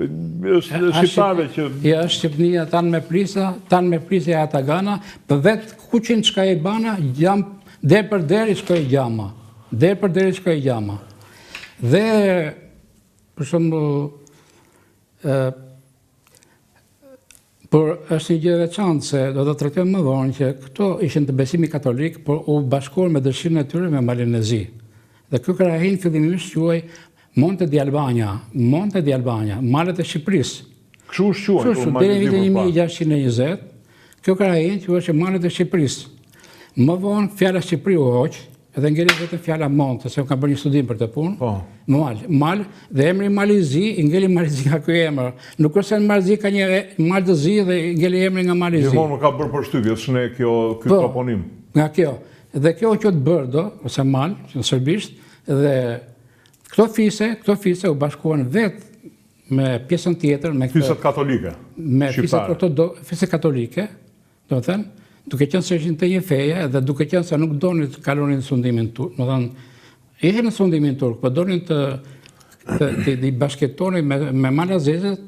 Shqiptarëve që... Ja, Shqipnia tanë me prisa e Atagana, për vetë kuqin qka i bana, der për deri qka i gjama. Der për deri qka i gjama. Dhe, për shumë, por është një gjë e veçantë se do të trajtojmë më vonë që këto ishin të besimi katolik, por u bashkuar me dëshirën e tyre me Malinezi. Dhe kjo krahin fillimisht quhej Monte di Albania, malet e Shqipërisë. Kështu shquajnë? Kështu, deri në vitin 1620, kjo krahin quhej malet e Shqipërisë. Më vonë fjala Shqipëri u hoq, edhe ngeli vetëm fjala Monte, se kam bërë një studim për të punë. Mal, dhe emri Malizi, ngeli Malizi nga ky emër. Nuk është se Malizi ka një mal të zi dhe ngeli emri nga Malizi. Gjithmonë më ka bërë përshtypje, s'ne ky toponim. Nga kjo. Dhe kjo quhet Bërdo, ose mal, në serbisht, dhe këto fise u bashkuan vetë me pjesën tjetër. Fiset katolike, shqiptare. Fiset katolike, do të thënë, duke qenë se ishin të një feje dhe duke qenë se nuk donin të kalonin në sundimin turk. Më thënë, ishin në sundimin turk, për donin të bashketonin me malazezet.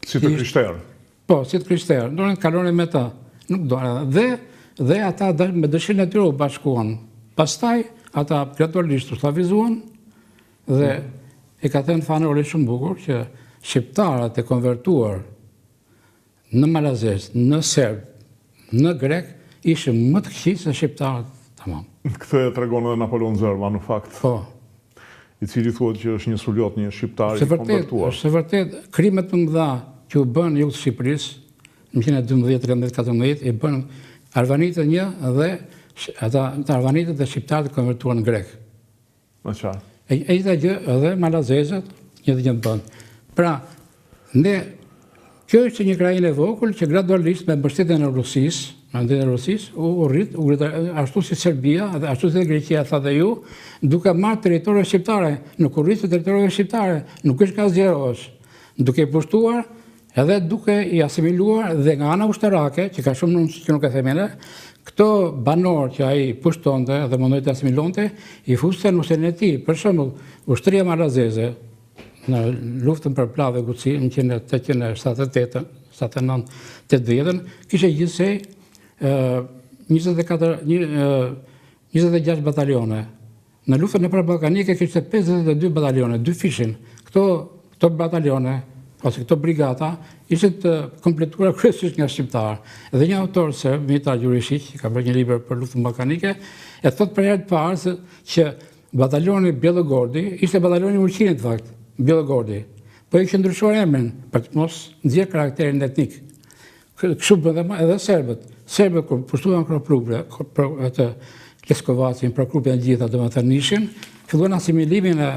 Si të krishterë? Po, si të krishterë. Donin të kalonin me ta. Nuk donin. Dhe ata me dëshirën e tyre u bashkuan. Pastaj, ata gradualisht u slavizuan dhe i ka thënë Fanoli shumë bukur që shqiptarët e konvertuar në malazez, në serb, në grek, ishë më të këqij se shqiptarët tamam. Këtë e tregon edhe Napoleon Zerva në fakt. Po. I cili thuhet që është një suljot, një shqiptar i konvertuar. Është vërtet, krimet të mëdha që u bën jugë të Shqipërisë në 1912-13-14 i bën arvanitët një dhe ata arvanitët dhe shqiptarët konvertuar në grek. Në qartë. E gjitha gjë edhe malazezët një të bën. Pra, kjo është një krahin e vogël që gradualisht me mbështetjen e Rusisë, u rrit, ashtu si Serbia, ashtu si Greqia, tha dhe ju, duke marrë territorë shqiptare, nuk u rritë territorëve shqiptare, nuk është ka zjerosh, duke i pushtuar edhe duke i asimiluar dhe nga ana ushtarake, që ka shumë që nuk e themene, këto banor që ai pushtonte dhe mundoi të asimilonte, i fuste në ushtrin e tij. Për shembull, ushtria malazeze në luftën për Plavë dhe Guci në 1879-80, kishte gjithsej 26 batalione. Në luftën e paraballkanike kishte 52 batalione, 2 fishin. Këto batalione ose këto brigata ishin të kompletuara kryesisht nga shqiptarë. Dhe një autor serb, Mita Gjurišić, ka bërë një libër për luftën ballkanike, e thot për herë të parë që batalioni Bjelogordi ishte batalioni Ulqinit fakt, Bjelogordi. Po i kishte ndryshuar emrin për të mos nxjerrë karakterin etnik. Kështu bën edhe serbët. Serbët kur pushtuan Kroprupre, atë Leskovacin, Prokrupin e gjitha, domethënë nishin, filluan asimilimin e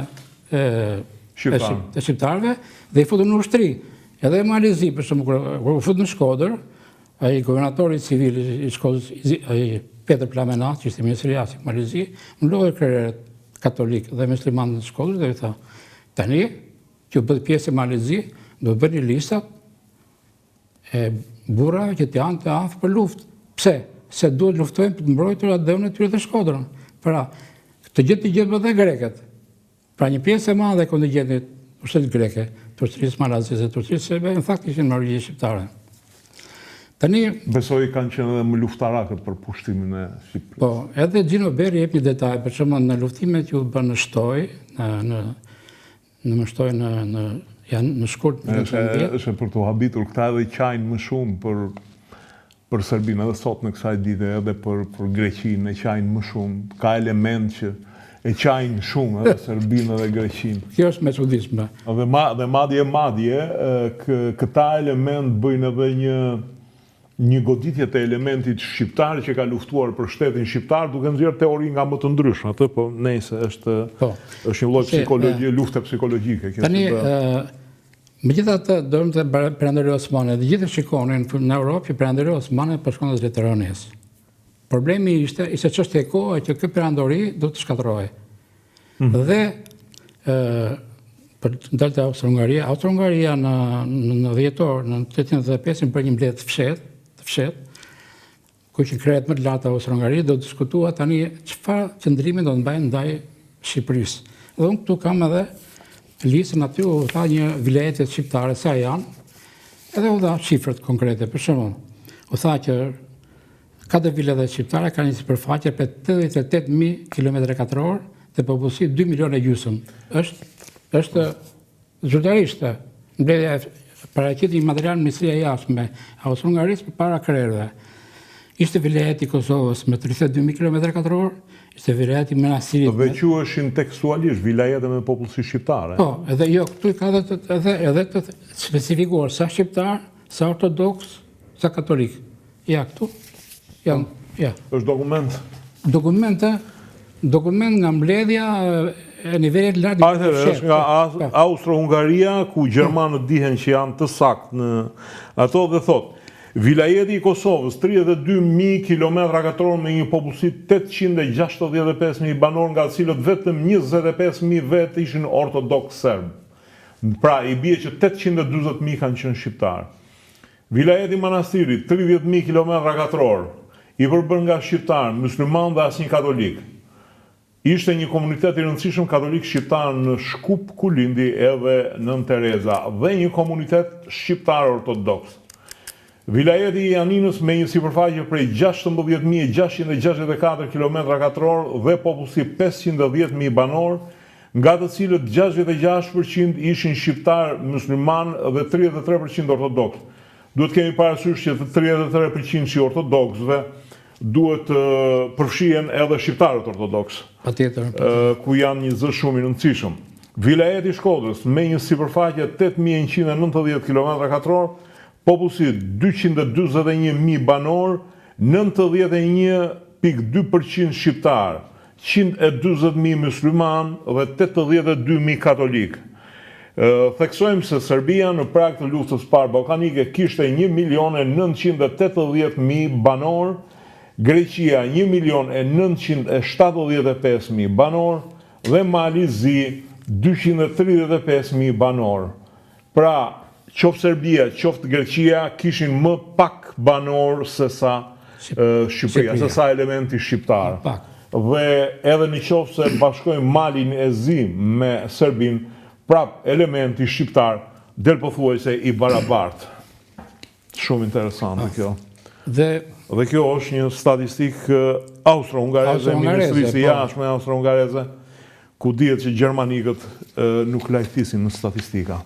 shqiptarëve dhe i futën në ushtri. Edhe Malizi, për shumë, kur u fut në Shkodër, ai guvernatori civil i Shkodrës, ai Petër Plamenat, që ishte ministri jashtë i Malizi, më lodhi krerët katolik dhe musliman në Shkodër dhe i tha, tani, që u bë pjesë e Malizi, do bëni listat e burrave që janë të aftë për luftë. Pse? Se duhet luftojnë për të mbrojtur atë dhënë e tyre të Shkodrën. Pra, të gjithë dhe greket. Pra një pjesë e madhe e kontingjentit ushtrisë greke, të ushtrisë malazeze, të ushtrisë serbe, në fakt ishin në origjinë shqiptare. Tani besoj kanë qenë edhe më luftarakët për pushtimin e Shqipërisë. Po, edhe Gjino Beri jep një detaj, për shembull në luftimet që u bën në Shtoj, në shkurt në 19. Është për të habitur këta edhe qajnë më shumë për Serbinë, edhe sot në kësaj dite, edhe për Greqinë e qajnë më shumë. Ka element që e qajnë shumë edhe Serbinë edhe Greqinë. Kjo është me çuditshme. Dhe madje, këta element bëjnë edhe një goditje të elementit shqiptar që ka luftuar për shtetin shqiptar, duke nxjerrë teori nga më të ndryshme, atë, po nejse është një lloj psikologjie, lufte psikologjike. Tani, megjithatë, dorim të Perandoria Osmane, dhe gjithë shikonin në Europë që Perandoria Osmane po shkon në zletëronesë. Problemi ishte çështja e kohë që ky perandori do të shkatërrohej. Dhe për të dalë te Austro-Hungaria në dhjetor, në 1895 për një mbledhje të fshehtë, ku që krejt më të larta Austro-Hungaria do të diskutua tani çfarë qëndrimi do të mbajnë ndaj Shqipërisë. Dhe unë këtu kam edhe listën aty u tha një vilajetet shqiptare sa janë, edhe u dha shifrat konkrete, për shembull. U tha që 4 vilajetet shqiptare kanë një sipërfaqe për 88.000 km2 dhe popullsi 2 milion e gjysmë. Është zyrtarisht mbledhja paraqit një material në Ministria e Jashtme Austro-Hungarisë përpara krerëve. Ishte vilajeti i Kosovës me 32.000 km2, ishte vilajeti i Menastirit. Të vequeshin tekstualisht vilajetet me popullsi shqiptare. Po, edhe jo, këtu ka edhe të specifikuar sa shqiptar, sa ortodoks, sa katolik. Ja, këtu. Ja. Është dokument? Dokument nga mbledhja e nivelit lartë. Është nga Austro-Hungaria, ku Gjermanët dihen që janë të saktë në ato dhe thotë, vilajeti i Kosovës, 32.000 km2 me një popullsi 865.000 banor, nga cilët vetëm 25.000 vetë ishin ortodoks serb. Pra, i bie që 820.000 kanë qenë shqiptarë. Vilajeti i Manastirit, 30.000 km2, i përbër nga shqiptarë, musliman dhe asnjë katolik. Ishte një komunitet i rëndësishëm katolik shqiptar në Shkup, ku lindi edhe Nën Tereza, dhe një komunitet shqiptar ortodoks. Vilajeti i Janinës me një sipërfaqe prej 16.664 km2 dhe popullsi 510.000 banor, nga të cilët 66% ishin shqiptar musliman dhe 33% ortodoks. Duhet kemi parasysh që të 33% që ortodoksve duhet përfshihen edhe shqiptarët ortodoks, Patjetër. ku janë një zë shumë i rëndësishëm. Vilajeti i Shkodrës me një sipërfaqe 8.190 km2, popullsi 241.000 banor, 91.2% shqiptar, 120.000 musliman dhe 82.000 katolik. Theksojmë se Serbia në prag të luftës parë ballkanike kishte 1.980.000 banor, Greqia 1.975.000 banor dhe Mali Zi 235.000 banor. Pra, qoftë Serbia, qoftë Greqia kishin më pak banor se sa Shqipëria, se sa elementi shqiptar. Dhe edhe në qoftë se bashkojmë Malin e Zi me Serbin, prap elementi shqiptar del pothuajse i barabartë. Shumë interesante kjo. Dhe kjo është një statistik austro-hungareze, Ministrisë së Jashtme austro-hungareze, ku dihet që gjermanikët nuk lajthisin në statistika.